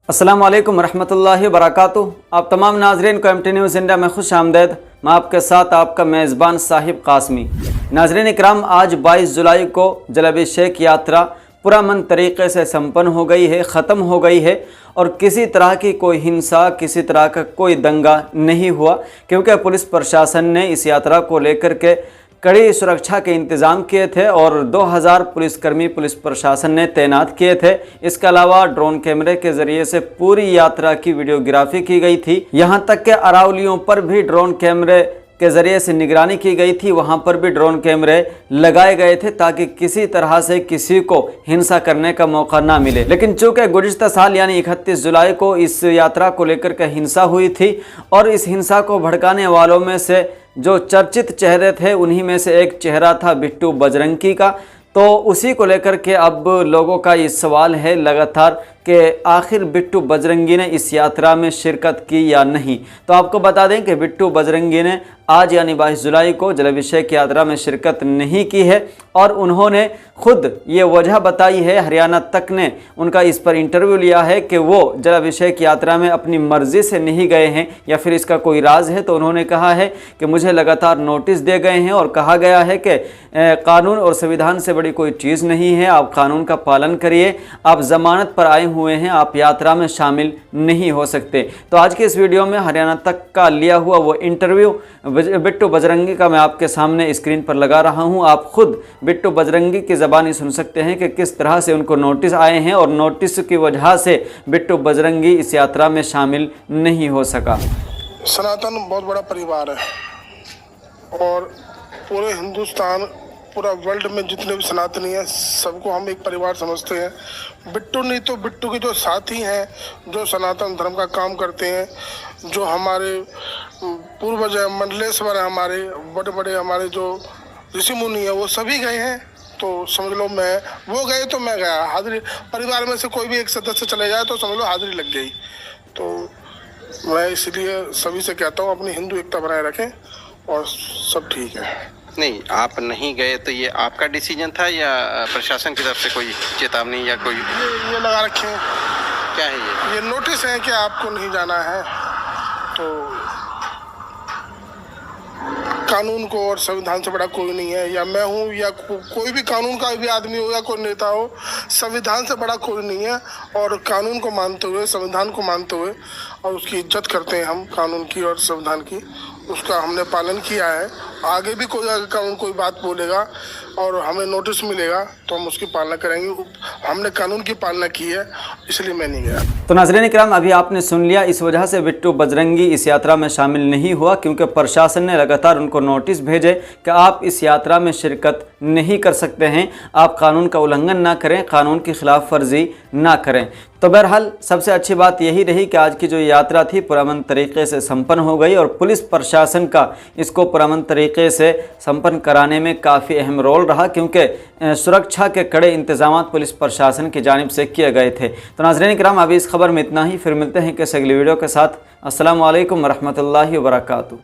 अस्सलाम वालेकुम रहमतुल्लाहि वबरकातुहू। आप तमाम नाजरीन को MT न्यूज़ इंडिया में खुश आमदेद। मैं आपके साथ आपका मेज़बान साहिब कासमी। नाजरीन इकराम, आज 22 जुलाई को जलाभिषेक यात्रा पुरअमन तरीक़े से संपन्न हो गई है, ख़त्म हो गई है और किसी तरह की कोई हिंसा, किसी तरह का कोई दंगा नहीं हुआ, क्योंकि पुलिस प्रशासन ने इस यात्रा को लेकर के कड़ी सुरक्षा के इंतज़ाम किए थे और 2000 पुलिसकर्मी पुलिस प्रशासन ने तैनात किए थे। इसके अलावा ड्रोन कैमरे के ज़रिए से पूरी यात्रा की वीडियोग्राफी की गई थी। यहाँ तक कि अरावलियों पर भी ड्रोन कैमरे के ज़रिए से निगरानी की गई थी, वहाँ पर भी ड्रोन कैमरे लगाए गए थे ताकि किसी तरह से किसी को हिंसा करने का मौका ना मिले। लेकिन चूँकि गुज़िश्ता साल यानी 31 जुलाई को इस यात्रा को लेकर के हिंसा हुई थी और इस हिंसा को भड़काने वालों में से जो चर्चित चेहरे थे उन्हीं में से एक चेहरा था बिट्टू बजरंगी का। तो उसी को लेकर के अब लोगों का ये सवाल है लगातार कि आखिर बिट्टू बजरंगी ने इस यात्रा में शिरकत की या नहीं। तो आपको बता दें कि बिट्टू बजरंगी ने आज यानी 22 जुलाई को जलाभिषेक यात्रा में शिरकत नहीं की है और उन्होंने खुद ये वजह बताई है। हरियाणा तक ने उनका इस पर इंटरव्यू लिया है कि वो जलाभिषेक यात्रा में अपनी मर्ज़ी से नहीं गए हैं या फिर इसका कोई राज है। तो उन्होंने कहा है कि मुझे लगातार नोटिस दिए गए हैं और कहा गया है कि कानून और संविधान से बड़ी कोई चीज़ नहीं है, आप कानून का पालन करिए, आप ज़मानत पर आए हुए हैं, आप यात्रा में शामिल नहीं हो सकते। तो आज के इस वीडियो में हरियाणा तक का लिया हुआ वो इंटरव्यू बिट्टू बजरंगी का मैं आपके सामने स्क्रीन पर लगा रहा हूं। आप खुद बिट्टू बजरंगी की ज़बानी सुन सकते हैं कि किस तरह से उनको नोटिस आए हैं और नोटिस की वजह से बिट्टू बजरंगी इस यात्रा में शामिल नहीं हो सका। सनातन बहुत बड़ा परिवार है और पूरे हिंदुस्तान, पूरा वर्ल्ड में जितने भी सनातनी हैं सबको हम एक परिवार समझते हैं। बिट्टू नहीं तो बिट्टू के जो साथी हैं, जो सनातन धर्म का काम करते हैं, जो हमारे पूर्वज हैं, मंडलेश्वर हैं, हमारे बड़े बड़े हमारे जो ऋषि मुनि हैं, वो सभी गए हैं। तो समझ लो मैं वो गए तो मैं गया। हाजिरी परिवार में से कोई भी एक सदस्य चले जाए तो समझ लो हाजिरी लग गई। तो मैं इसलिए सभी से कहता हूँ अपनी हिंदू एकता बनाए रखें और सब ठीक है। नहीं, आप नहीं गए तो ये आपका डिसीजन था या प्रशासन की तरफ से कोई चेतावनी या कोई ये लगा रखे हैं? क्या है ये नोटिस है कि आपको नहीं जाना है। तो कानून को और संविधान से बड़ा कोई नहीं है, या मैं हूँ या कोई भी कानून का भी आदमी हो या कोई नेता हो, संविधान से बड़ा कोई नहीं है। और कानून को मानते हुए, संविधान को मानते हुए और उसकी इज्जत करते हैं हम, कानून की और संविधान की, उसका हमने पालन किया है। आगे भी कोई अगर कानून कोई बात बोलेगा और हमें नोटिस मिलेगा तो हम उसकी पालना करेंगे। हमने कानून की पालना की है, इसलिए मैं नहीं गया। तो नाज़रीन इकराम, अभी आपने सुन लिया, इस वजह से बिट्टू बजरंगी इस यात्रा में शामिल नहीं हुआ क्योंकि प्रशासन ने लगातार उनको नोटिस भेजे कि आप इस यात्रा में शिरकत नहीं कर सकते हैं, आप कानून का उल्लंघन ना करें, कानून की खिलाफ वर्जी ना करें। तो बहरहाल सबसे अच्छी बात यही रही कि आज की जो यात्रा थी पुरअमन तरीक़े से संपन्न हो गई और पुलिस प्रशासन का इसको पुरअमन तरीक़े से संपन्न कराने में काफ़ी अहम रोल रहा, क्योंकि सुरक्षा के कड़े इंतजाम पुलिस प्रशासन की जानिब से किए गए थे। तो नाज़रीन इकराम, अभी इस खबर में इतना ही, फिर मिलते हैं किसी अगली वीडियो के साथ। अस्सलामु अलैकुम रहमतुल्लाहि व बरकातुहू।